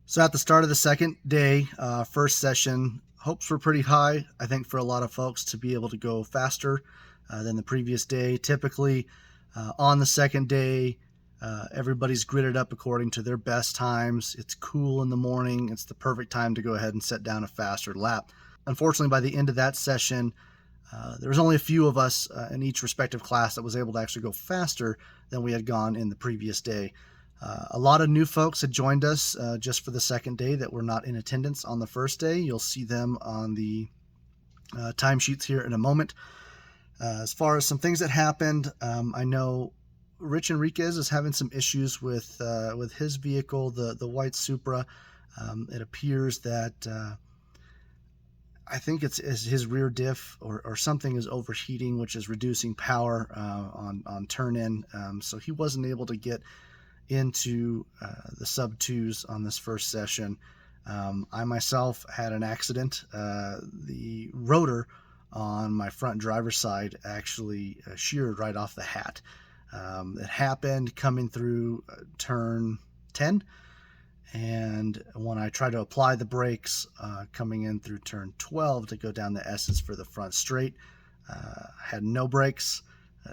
So at the start of the second day, first session, hopes were pretty high, I think, for a lot of folks to be able to go faster than the previous day. Typically, on the second day, everybody's gridded up according to their best times. It's cool in the morning. It's the perfect time to go ahead and set down a faster lap. Unfortunately, by the end of that session, there was only a few of us in each respective class that was able to actually go faster than we had gone in the previous day. A lot of new folks had joined us just for the second day that were not in attendance on the first day. You'll see them on the timesheets here in a moment. As far as some things that happened, I know Rich Enriquez is having some issues with his vehicle, the white Supra. It appears that I think it's his rear diff or something is overheating, which is reducing power on turn-in. So he wasn't able to get into the sub twos on this first session. I myself had an accident. The rotor on my front driver's side actually sheared right off the hat. It happened coming through turn 10, and when I tried to apply the brakes coming in through turn 12 to go down the S's for the front straight, had no brakes.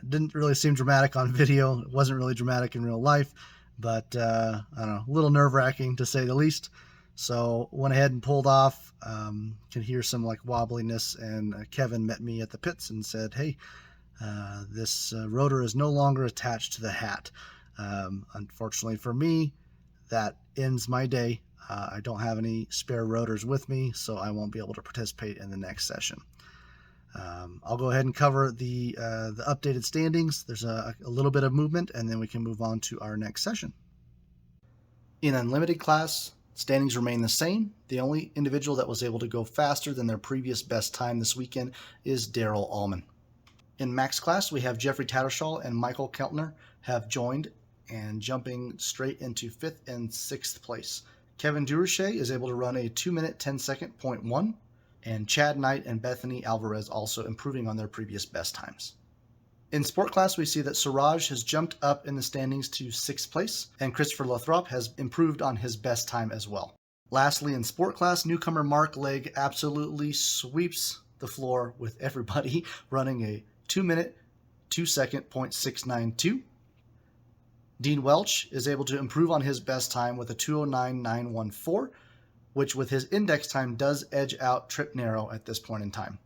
Didn't really seem dramatic on video. It wasn't really dramatic in real life, but I don't know, a little nerve-wracking to say the least. So went ahead and pulled off. Can hear some like wobbliness, and Kevin met me at the pits and said, hey, this rotor is no longer attached to the hat. Unfortunately for me, that ends my day. I don't have any spare rotors with me, so I won't be able to participate in the next session. I'll go ahead and cover the updated standings. There's a little bit of movement, and then we can move on to our next session. In Unlimited class, standings remain the same. The only individual that was able to go faster than their previous best time this weekend is Daryl Allman. In Max class, we have Jeffrey Tattersall and Michael Keltner have joined and jumping straight into 5th and 6th place. Kevin Durocher is able to run a 2-minute 10-second .1, and Chad Knight and Bethany Alvarez also improving on their previous best times. In Sport class, we see that Siraj has jumped up in the standings to 6th place, and Christopher Lothrop has improved on his best time as well. Lastly, in Sport class, newcomer Mark Legg absolutely sweeps the floor with everybody, running a 2-minute 2-second .692. Dean Welch is able to improve on his best time with a 2:09.914, which with his index time does edge out Trip Narrow at this point in time.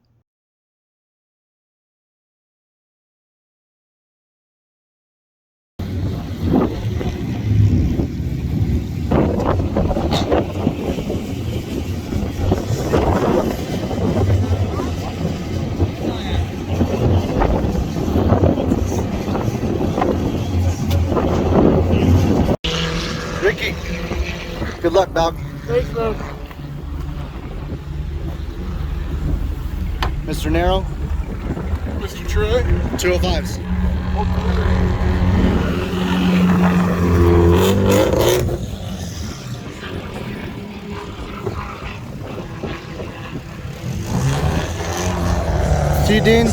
Ricky, good luck, dog. Thanks, bro. Mr. Narrow? Mr. Troy? 205s. See, Dean,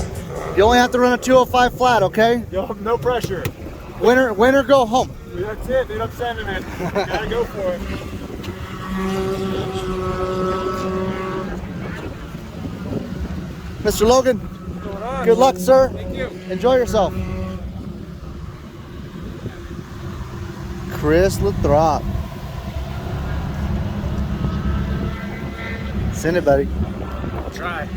you only have to run a 205 flat, okay? Yo, no pressure. Winner, go home. That's it, dude. I'm sending it. Gotta go for it. Mr. Logan, What's going on? good luck, sir. Thank you. Enjoy yourself. Chris Lathrop. Send it, buddy. I'll try.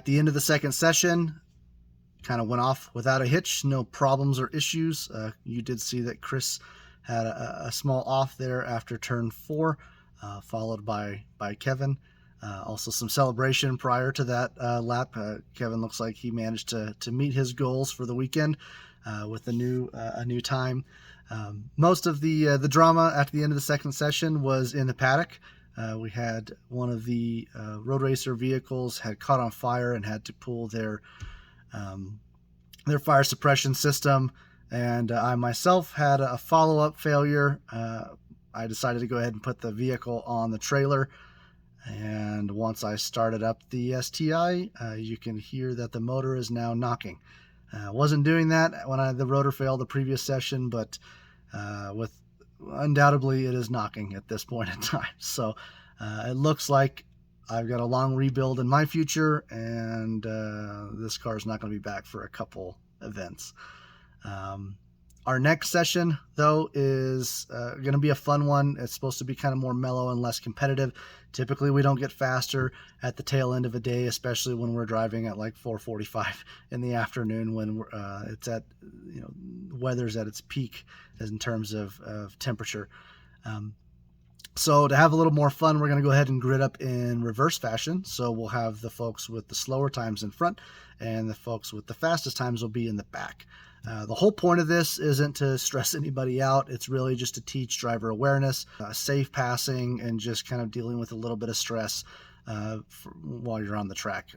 At the end of the second session, kind of went off without a hitch, no problems or issues. You did see that Chris had a small off there after turn 4, followed by Kevin. Also some celebration prior to that lap. Kevin looks like he managed to meet his goals for the weekend with a new time. Most of the drama at the end of the second session was in the paddock. We had one of the road racer vehicles had caught on fire and had to pull their fire suppression system, and I myself had a follow-up failure. I decided to go ahead and put the vehicle on the trailer, and once I started up the STI, you can hear that the motor is now knocking. Wasn't doing that when the rotor failed the previous session, but with undoubtedly it is knocking at this point in time. So it looks like I've got a long rebuild in my future, and this car is not going to be back for a couple events. Our next session, though, is going to be a fun one. It's supposed to be kind of more mellow and less competitive. Typically, we don't get faster at the tail end of a day, especially when we're driving at like 4:45 in the afternoon when it's at, weather's at its peak as in terms of temperature. So to have a little more fun, we're going to go ahead and grid up in reverse fashion. So we'll have the folks with the slower times in front, and the folks with the fastest times will be in the back. The whole point of this isn't to stress anybody out. It's really just to teach driver awareness, safe passing, and just kind of dealing with a little bit of stress while you're on the track.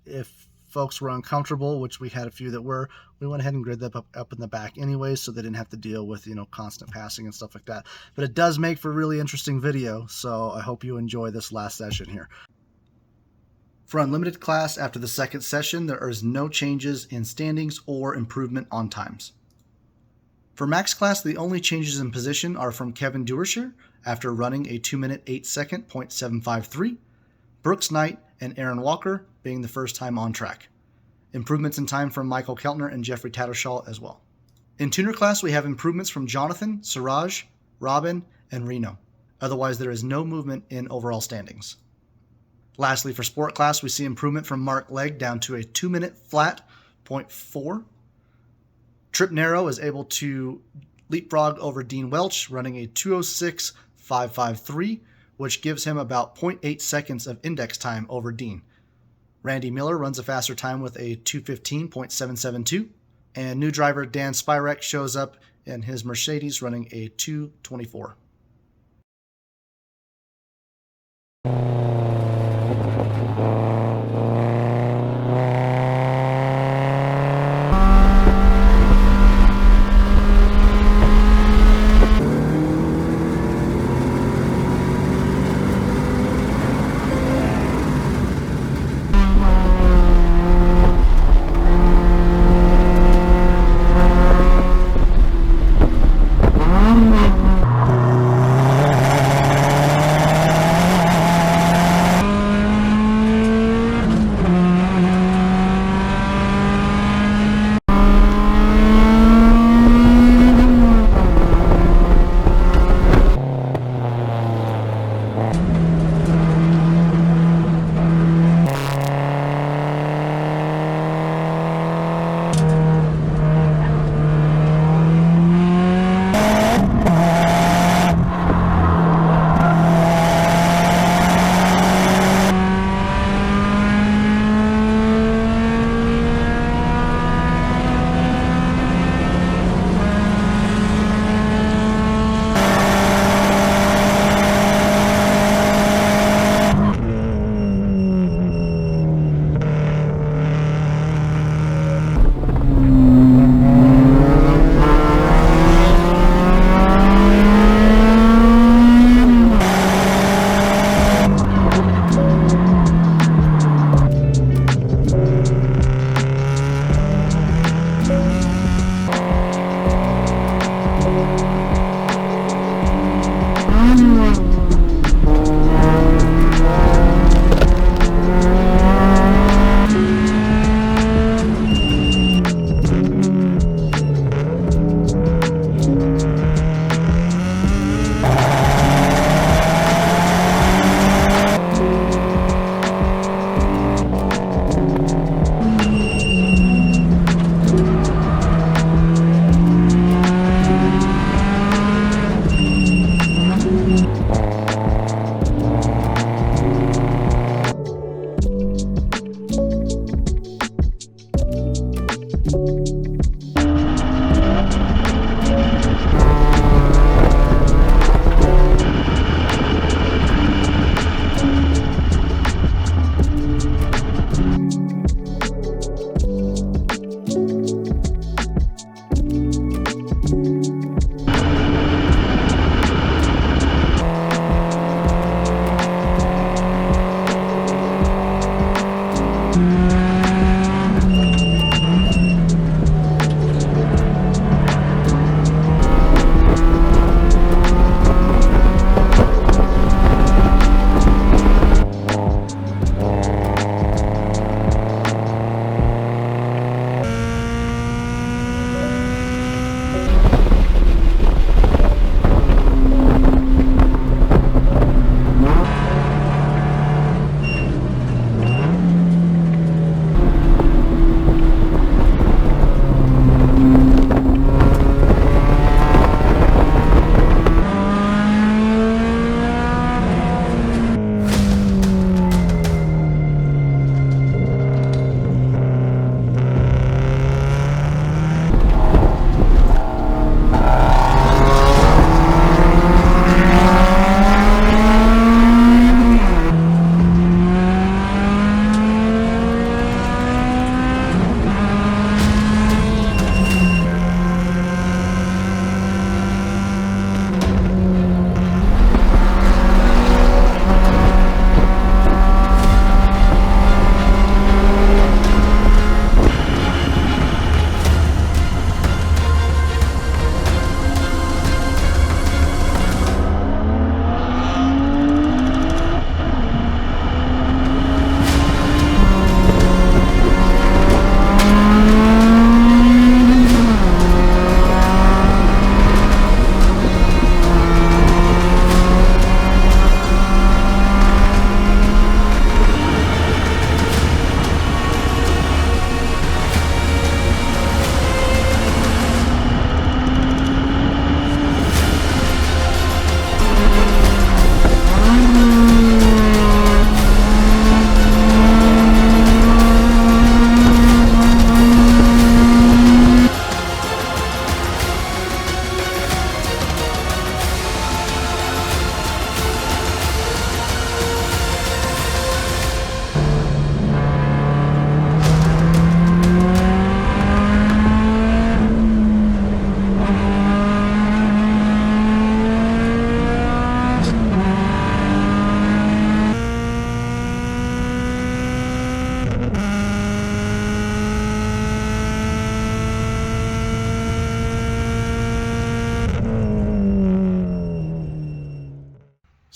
If folks were uncomfortable, which we had a few that were, we went ahead and grid them up in the back anyway, so they didn't have to deal with, constant passing and stuff like that. But it does make for a really interesting video, so I hope you enjoy this last session here. For Unlimited class, after the second session, there is no changes in standings or improvement on times. For Max class, the only changes in position are from Kevin Durocher after running a 2 minute 8 second .753, Brooks Knight and Aaron Walker being the first time on track. Improvements in time from Michael Keltner and Jeffrey Tattershaw as well. In Tuner class, we have improvements from Jonathan, Siraj, Robin, and Reno. Otherwise, there is no movement in overall standings. Lastly, for Sport class, we see improvement from Mark Legg down to a 2 minute flat .4. Trip Narrow is able to leapfrog over Dean Welch, running a 206.553, which gives him about 0.8 seconds of index time over Dean. Randy Miller runs a faster time with a 215.772, and new driver Dan Spyrek shows up in his Mercedes running a 224.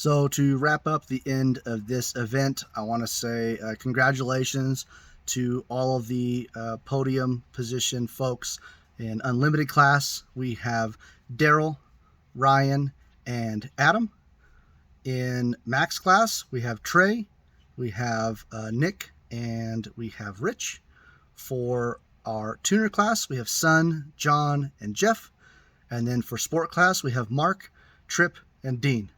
So to wrap up the end of this event, I want to say congratulations to all of the podium position folks. In Unlimited class, we have Daryl, Ryan, and Adam. In Max class, we have Trey, we have Nick, and we have Rich. For our tuner class, we have Sun, John, and Jeff. And then for sport class, we have Mark, Trip, and Dean.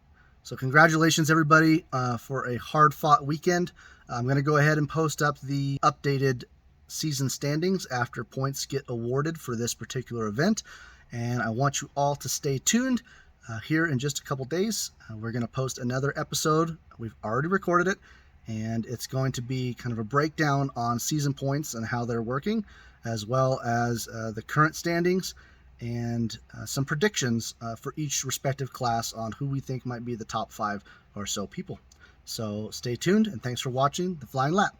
So congratulations, everybody, for a hard-fought weekend. I'm going to go ahead and post up the updated season standings after points get awarded for this particular event. And I want you all to stay tuned. Here in just a couple days, we're going to post another episode. We've already recorded it, and it's going to be kind of a breakdown on season points and how they're working, as well as the current standings and some predictions for each respective class on who we think might be the top 5 or so people. So stay tuned, and thanks for watching The Flying Lap.